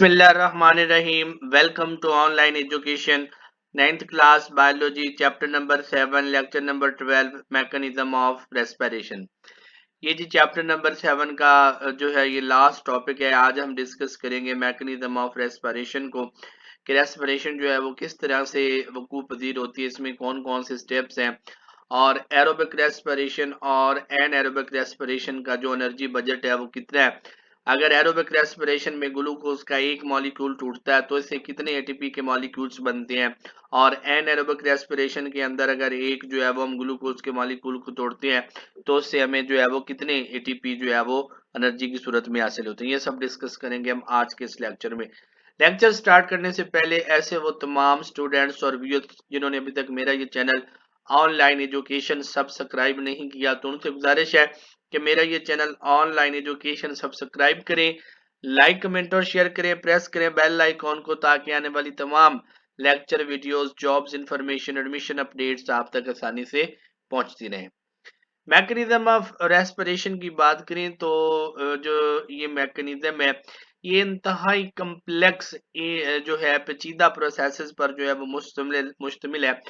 बिस्मिल्लाहिर्रहमानिर्रहीम। Welcome to online education. 9th class biology, chapter number 7, lecture number 12, mechanism of respiration. ये जी chapter number 7 का जो है ये लास्ट टॉपिक है। आज हम डिस्कस करेंगे मैकेनिज्म ऑफ रेस्पिरेशन को, कि रेस्पिरेशन जो है वो किस तरह से वकूअ पजीर होती है, इसमें कौन कौन से स्टेप्स हैं, और एरोबिक रेस्पिरेशन और एनएरोबिक रेस्पिरेशन का जो एनर्जी बजट है वो कितना है। अगर एरोबिक रेस्पिरेशन में ग्लूकोज का एक मॉलिक्यूल टूटता है तो इससे कितने एटीपी के मॉलिक्यूल्स बनते हैं, और एनएरोबिक रेस्पिरेशन के अंदर अगर एक जो है वो हम ग्लूकोज के मॉलिक्यूल को तोड़ते हैं तो उससे हमें जो है वो कितने एटीपी जो है वो एनर्जी की सूरत में हासिल होते हैं। ये सब डिस्कस करेंगे हम आज के इस लेक्चर में। लेक्चर स्टार्ट करने से पहले ऐसे वो तमाम स्टूडेंट्स और व्यूअर्स जिन्होंने अभी तक मेरा ये चैनल ऑनलाइन एजुकेशन सब्सक्राइब नहीं किया तो उनसे गुजारिश है कि मेरा ये चैनल ऑनलाइन एजुकेशन सब्सक्राइब करें, लाइक कमेंट और शेयर करें, प्रेस करें बेल आइकॉन को, ताकि आने वाली तमाम lecture videos, jobs information, admission updates आप तक आसानी से पहुंचती रहें। मैकेनिज्म ऑफ रेस्पिरेशन की बात करें तो जो ये मैकेनिज्म है ये इंतहाई कम्प्लेक्स जो है पेचीदा प्रोसेसेस पर जो है वो मुश्तमिल है।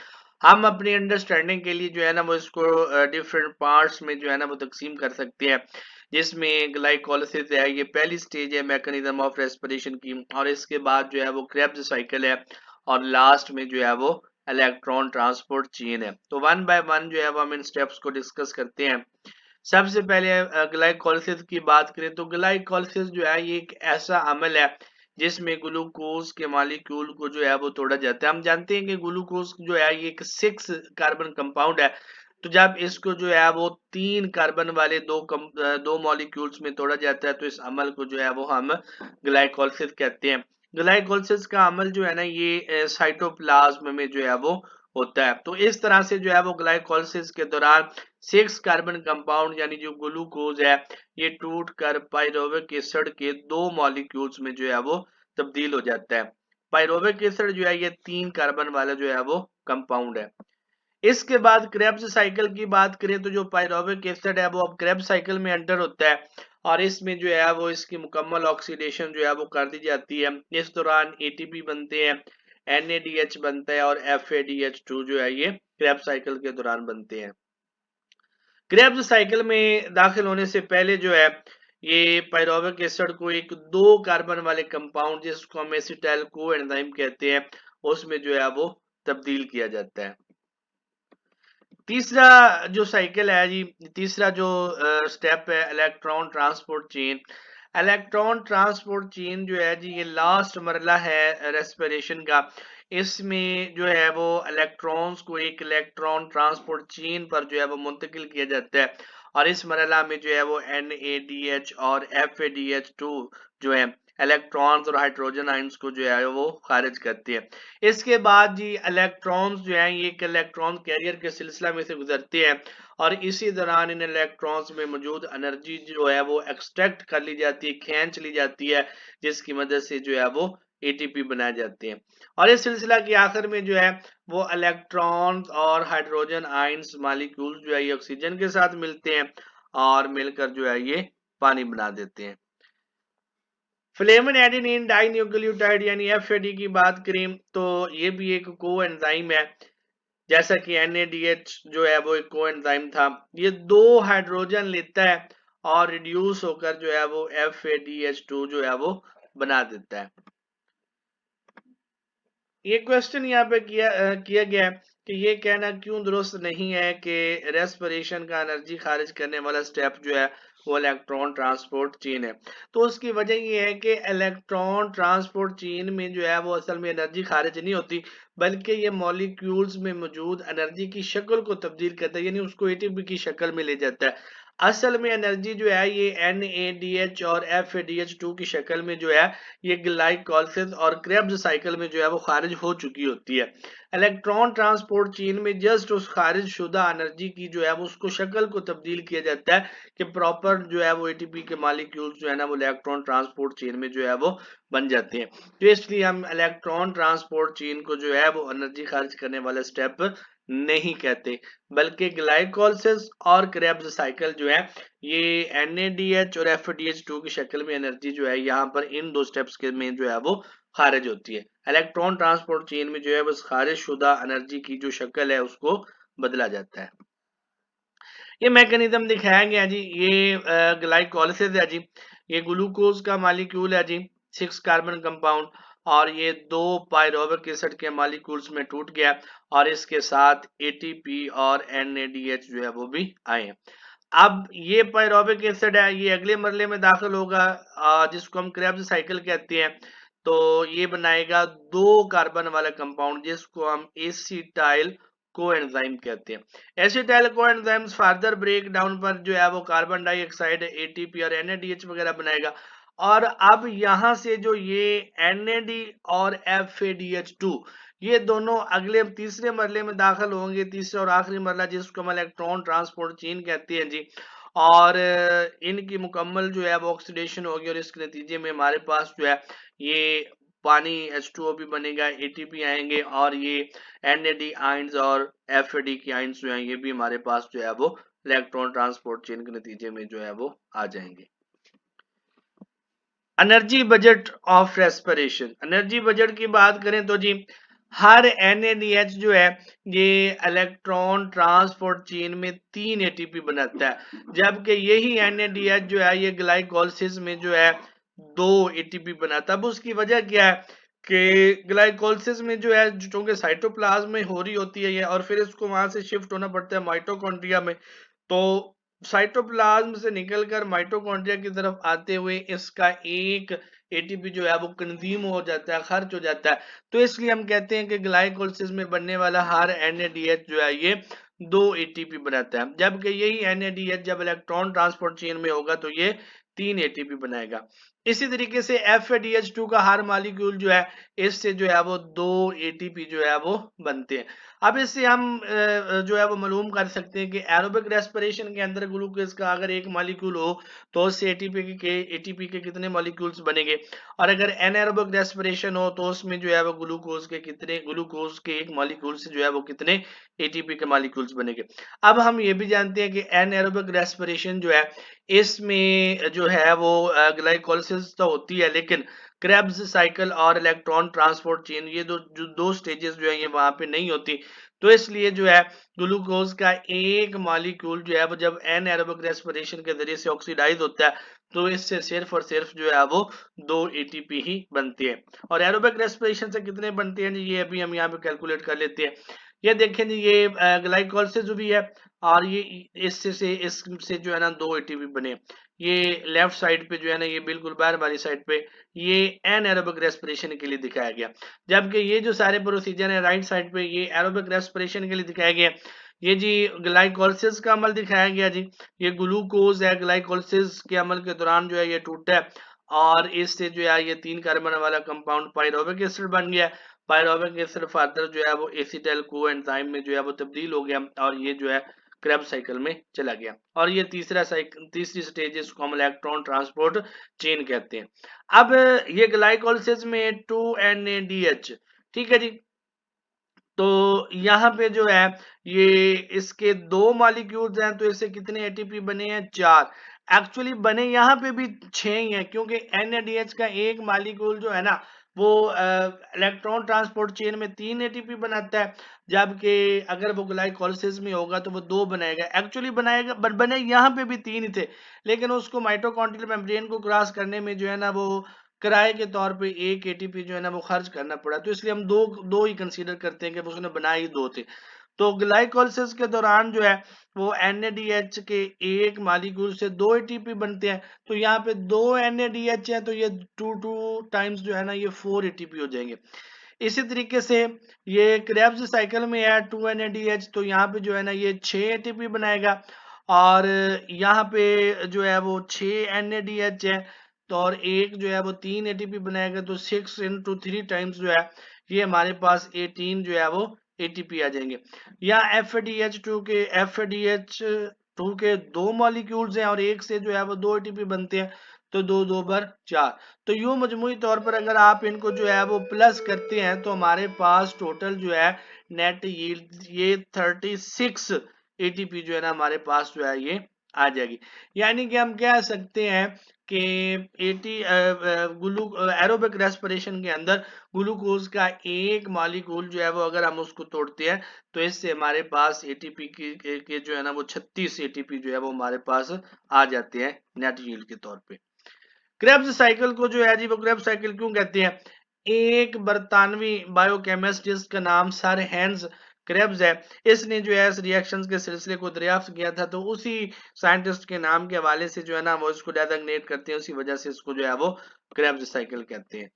हम अपनी अंडरस्टैंडिंग के लिए जो है ना वो इसको डिफरेंट पार्ट्स में जो है ना वो तकसीम कर सकते हैं, जिसमें ग्लाइकोलिसिस है, ये पहली स्टेज है मैकेनिज्म ऑफ रेस्पिरेशन की, और इसके बाद जो है वो क्रेब्स साइकिल है, और लास्ट में जो है वो इलेक्ट्रॉन ट्रांसपोर्ट चेन है। तो वन बाय वन जो है वो हम इन स्टेप्स को डिस्कस करते हैं। सबसे पहले ग्लाइकोलिसिस की बात करें तो ग्लाइकोलिसिस जो है ये एक ऐसा अमल है जिसमें ग्लूकोज के मॉलिक्यूल को जो है वो तोड़ा जाता है। हम जानते हैं कि ग्लूकोज जो है ये एक 6 कार्बन कंपाउंड है, तो जब इसको जो है वो 3 कार्बन वाले दो मॉलिक्यूल्स में तोड़ा जाता है तो इस अमल को जो है वो हम ग्लाइकोलिसिस कहते हैं। ग्लाइकोलिसिस का अमल जो है ना ये साइटोप्लाज्म में जो है वो होता है। तो इस तरह से जो है वो ग्लाइकोलिसिस के दौरान 6 कार्बन कंपाउंड यानी जो ग्लूकोज है ये टूट कर पायरोविक एसिड के 2 मॉलिक्यूल्स में जो है वो तब्दील हो जाता है। पायरोविक एसिड जो है ये 3 कार्बन वाला जो है वो कंपाउंड है। इसके बाद क्रेब्स साइकिल की बात करें तो जो पायरोविक एसिड है वो अब क्रेब्स साइकिल में एंटर होता है, और इसमें जो है वो इसकी मुकम्मल ऑक्सीडेशन जो है वो कर दी जाती है। इस दौरान एटीपी बनते हैं, NADH बनता है, और FADH2 जो है ये क्रेब्स साइकिल के दौरान बनते हैं। क्रेब्स साइकिल में दाखिल होने से पहले जो है ये पायरोविक एसिड को एक 2 कार्बन वाले कंपाउंड जिसको हम एसिटाइल कोएंजाइम कहते हैं उसमें जो है वो तब्दील किया जाता है। तीसरा जो साइकिल है जी, तीसरा जो स्टेप है electron transport chain. Electron transport chain जो है जी ये लास्ट मरला है रेस्पिरेशन का। इसमें जो है वो इलेक्ट्रॉन्स को एक इलेक्ट्रॉन ट्रांसपोर्ट चेन पर जो है वो मुंतकिल किया जाता है, और इस मरला में जो है वो NADH और FADH2 जो है इलेक्ट्रॉन्स और हाइड्रोजन आयंस को जो है वो खारिज करती है। इसके बाद जी इलेक्ट्रॉन्स जो हैं ये एक इलेक्ट्रॉन कैरियर के सिलसिला में से गुजरते हैं, और इसी दौरान इन इलेक्ट्रॉन्स में मौजूद एनर्जी जो है वो एक्सट्रैक्ट कर ली जाती है, खींच ली जाती है, जिसकी मदद से जो है वो एटीपी बनाए जाते हैं। और इस सिलसिला के आखिर में जो है वो इलेक्ट्रॉन्स और हाइड्रोजन आयंस मॉलिक्यूल्स जो है ये ऑक्सीजन के साथ मिलते हैं, और मिलकर जो है ये पानी बना देते हैं। फ्लेविन एडेनिन डाइन्यूक्लियोटाइड यानी FAD की बात करें तो ये भी एक कोएंजाइम है, जैसा कि NADH जो है वो एक कोएंजाइम था। ये 2 हाइड्रोजन लेता है और रिड्यूस होकर जो है वो FADH2 जो है वो बना देता है। ये क्वेश्चन यहाँ पे किया गया है कि ये कहना क्यों दुरुस्त नहीं है कि रेस्पिरेशन का एनर्जी खारिज करने वाला स्टेप जो है वो इलेक्ट्रॉन ट्रांसपोर्ट चेन है। तो उसकी वजह ये है कि इलेक्ट्रॉन ट्रांसपोर्ट चेन में जो है वो असल में एनर्जी खारिज नहीं होती, बल्कि ये मॉलिक्यूल्स में मौजूद एनर्जी की शक्ल को तब्दील करता है, यानी उसको एटीपी की शक्ल में ले जाता है। असल में एनर्जी जो है ये NADH और FADH2 की शक्ल में जो है ये ग्लाइकोलिसिस और क्रेब्स साइकिल में जो है वो खारिज हो चुकी होती है। इलेक्ट्रॉन ट्रांसपोर्ट चेन में जस्ट उस खारिज शुदा एनर्जी की जो है वो उसको शक्ल को तब्दील किया जाता है कि प्रॉपर जो है वो एटीपी के मॉलिक्यूल्स जो है ना वो इलेक्ट्रॉन ट्रांसपोर्ट चेन में जो है वो बन जाते हैं। तो इसलिए हम इलेक्ट्रॉन ट्रांसपोर्ट चेन को जो है वो एनर्जी खारिज करने वाला स्टेप नहीं कहते, बल्कि ग्लाइकोलिसिस और क्रेब्स साइकिल जो है ये NADH और FADH2 की शक्ल में एनर्जी जो है यहाँ पर इन दो स्टेप्स के में जो है वो खारिज होती है। इलेक्ट्रॉन ट्रांसपोर्ट चेन में जो है बस खारिज शुदा एनर्जी की जो शक्ल है उसको बदला जाता है। ये मैकेनिज्म दिखाया गया जी, ये ग्लाइकोलिसिस है जी, ये ग्लूकोज का मॉलिक्यूल है जी, 6 कार्बन कंपाउंड, और ये 2 पायरोविक एसिड के मॉलिक्यूल्स में टूट गया और इसके साथ ATP और NADH जो है वो भी आए। अब ये पायरोविक एसिड है, ये अगले मरले में दाखिल होगा जिसको हम क्रेब्स साइकिल कहते हैं। तो ये बनाएगा 2 कार्बन वाला कंपाउंड जिसको हम एसिटाइल कोएंजाइम कहते हैं। Acetyl coenzymes further break down पर जो है वो कार्बन डाइऑक्साइड, ATP और NADH वगैरह बनाएगा। और अब यहां से जो ये NAD और FADH2 ये दोनों अगले तीसरे मरले में दाखिल होंगे, तीसरा और आखिरी मरला जिसको हम इलेक्ट्रॉन ट्रांसपोर्ट चेन कहते हैं जी। और इनकी मुकम्मल जो है वो ऑक्सीडेशन होगी और इसके नतीजे में हमारे पास जो है ये पानी H2O भी बनेगा, ATP आएंगे और ये NAD आयंस और FAD की आयंस जो है ये भी हमारे पास जो है वो इलेक्ट्रॉन ट्रांसपोर्ट चेन के नतीजे में जो है वो आ जाएंगे। Energy budget of respiration, energy budget की बात करें तो जी हर NADH जो है ये इलेक्ट्रॉन ट्रांसपोर्ट चेन में 3 ATP बनाता है, जबकि यही NADH जो है ये ग्लाइकोलिसिस में जो है 2 ATP बनाता है। अब उसकी वजह क्या है कि ग्लाइकोलिसिस में जो है चूंकि साइटोप्लाज्म में हो रही होती है ये और फिर इसको वहां से शिफ्ट होना पड़ता है माइटोकॉन्ड्रिया में, तो साइटोप्लाज्म से निकलकर माइटोकॉन्ड्रिया की तरफ आते हुए इसका एक ATP जो है वो कंज्यूम हो जाता है, खर्च हो जाता है। तो इसलिए हम कहते हैं कि ग्लाइकोलिसिस में बनने वाला हर NADH जो है ये 2 ATP बनाता है, जबकि यही NADH जब इलेक्ट्रॉन ट्रांसपोर्ट चेन में होगा तो ये 3 ATP बनाएगा। इसी तरीके से FADH2 का हर मॉलिक्यूल जो है इससे जो है वो 2 ATP जो है वो बनते हैं। अब इससे हम जो है वो मालूम कर सकते हैं कि एरोबिक रेस्पिरेशन के अंदर ग्लूकोज का अगर एक मॉलिक्यूल हो तो उससे ATP के कितने मॉलिक्यूल्स बनेंगे, और अगर एनारोबिक रेस्पिरेशन हो तो उसमें जो है वो ग्लूकोज के एक मॉलिक्यूल से जो है वो कितने ATP के मॉलिक्यूल्स बनेंगे। अब हम ये भी जानते हैं कि एनारोबिक रेस्पिरेशन जो है इसमें जो है वो ग्लाइकोलिसिस तो होती है, लेकिन क्रेब्स साइकिल और इलेक्ट्रॉन ट्रांसपोर्ट चेन ये दो स्टेजेस जो है ये वहां पे नहीं होती। तो इसलिए जो है ग्लूकोज का एक मॉलिक्यूल जो है वो जब एनारोबिक रेस्पिरेशन के जरिए से ऑक्सीडाइज होता है तो इससे सिर्फ और सिर्फ जो है वो 2 ATP ही बनते हैं। और एरोबिक रेस्पिरेशन से कितने बनते हैं ये अभी हम यहाँ पे कैलकुलेट कर लेते हैं। ये देखें जी ये ग्लाइकोलिसिस भी है और ये इससे जो है ना 2 ATP बने। ये लेफ्ट साइड पे जो है ना ये बिल्कुल बाहर वाली साइड पे ये एनारोबिक रेस्पिरेशन के लिए दिखाया गया, जबकि ये जो सारे प्रोसीजर है राइट साइड पे ये एरोबिक रेस्पिरेशन के लिए दिखाया गया। ये जी ग्लाइकोलिसिस का अमल दिखाया गया जी, ये ग्लूकोज है ग्लाइकोलिसिस के अमल के दौरान जो है ये टूटा है और इससे जो है ये 3 कार्बन वाला कंपाउंड पायरोविक एसिड बन गया। पायरोविक एसिड फर्दर जो है वो एसिटाइल कोएंजाइम में जो है वो तब्दील हो गया और ये जो है क्रेब साइकिल में चला गया। और ये तीसरी स्टेज इसको हम इलेक्ट्रॉन ट्रांसपोर्ट चेन कहते हैं। अब ये ग्लाइकोलिसिस में 2NADH, ठीक है जी, तो यहाँ पे जो है ये इसके 2 मॉलिक्यूल्स हैं तो इससे कितने ATP बने हैं 4। एक्चुअली बने यहाँ पे भी 6 ही हैं क्योंकि NADH का एक मॉलिक्यूल जो है ना वो इलेक्ट्रॉन ट्रांसपोर्ट चेन में 3 ATP बनाता है, जबकि अगर वो ग्लाइकोलिसिस में होगा तो वो 2 बनाएगा। एक्चुअली बनाएगा बने यहाँ पे भी 3 ही थे, लेकिन उसको माइटोकॉन्ड्रियल मेम्ब्रेन को क्रॉस करने में जो है ना वो किराए के तौर पे एक ATP जो है ना वो खर्च करना पड़ा, तो इसलिए हम दो दो ही कंसीडर करते हैं कि उसने बनाए ही 2 थे। तो ग्लाइकोलिसिस के दौरान जो है वो NADH के एक मॉलिक्यूल से 2 ATP बनते हैं, तो यहाँ पे 2 NADH है तो ये 2 टाइम्स जो है ना ये 4 ATP हो जाएंगे। इसी तरीके से ये क्रेब्स साइकिल में है 2 NADH तो यहाँ पे जो है ना ये 6 ATP बनाएगा और यहाँ पे जो है वो 6 NADH है तो और एक जो है वो 3 ATP बनाएगा, तो 6 into 3 टाइम्स जो है ये हमारे पास 18 जो है वो ATP आ जाएंगे। या FADH2 के 2 मॉलिक्यूल्स हैं और एक से जो है वो 2 ATP बनते हैं, तो 2 2 4। तो यूं मजमूई तौर पर अगर आप इनको जो है वो प्लस करते हैं तो हमारे पास टोटल जो है नेट यील्ड ये 36 एटीपी जो है ना हमारे पास जो है ये आ जाएगी। यानी कि हम कह सकते हैं कि 80 ग्लू एरोबिक रेस्पिरेशन के अंदर ग्लूकोज का एक मॉलिक्यूल जो है वो अगर हम उसको तोड़ते हैं तो इससे हमारे पास एटीपी के जो है ना वो 36 एटीपी जो है वो हमारे पास आ जाते हैं नेट यील्ड के तौर पे। क्रेब्स साइकिल को जो है जी वो क्रेब्स साइकिल क्यों कहते हैं? एक बरतानवी बायोकेमिस्ट जिसका नाम सर हैंस क्रेब्स है, इसने जो है इस रिएक्शंस के सिलसिले को दरियाफ्त किया था, तो उसी साइंटिस्ट के नाम के हवाले से जो है ना वो इसको डेजिग्नेट करते हैं, उसी वजह से इसको जो है वो क्रेब्स साइकिल कहते हैं।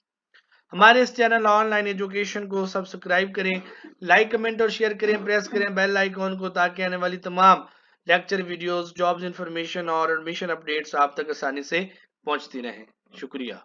हमारे इस चैनल ऑनलाइन एजुकेशन को सब्सक्राइब करें, लाइक कमेंट और शेयर करें, प्रेस करें बेल आइकॉन को ताकि आने वाली तमाम लेक्चर वीडियोस, जॉब्स इंफॉर्मेशन और एडमिशन अपडेट्स आप तक आसानी से पहुंचती रहें। शुक्रिया।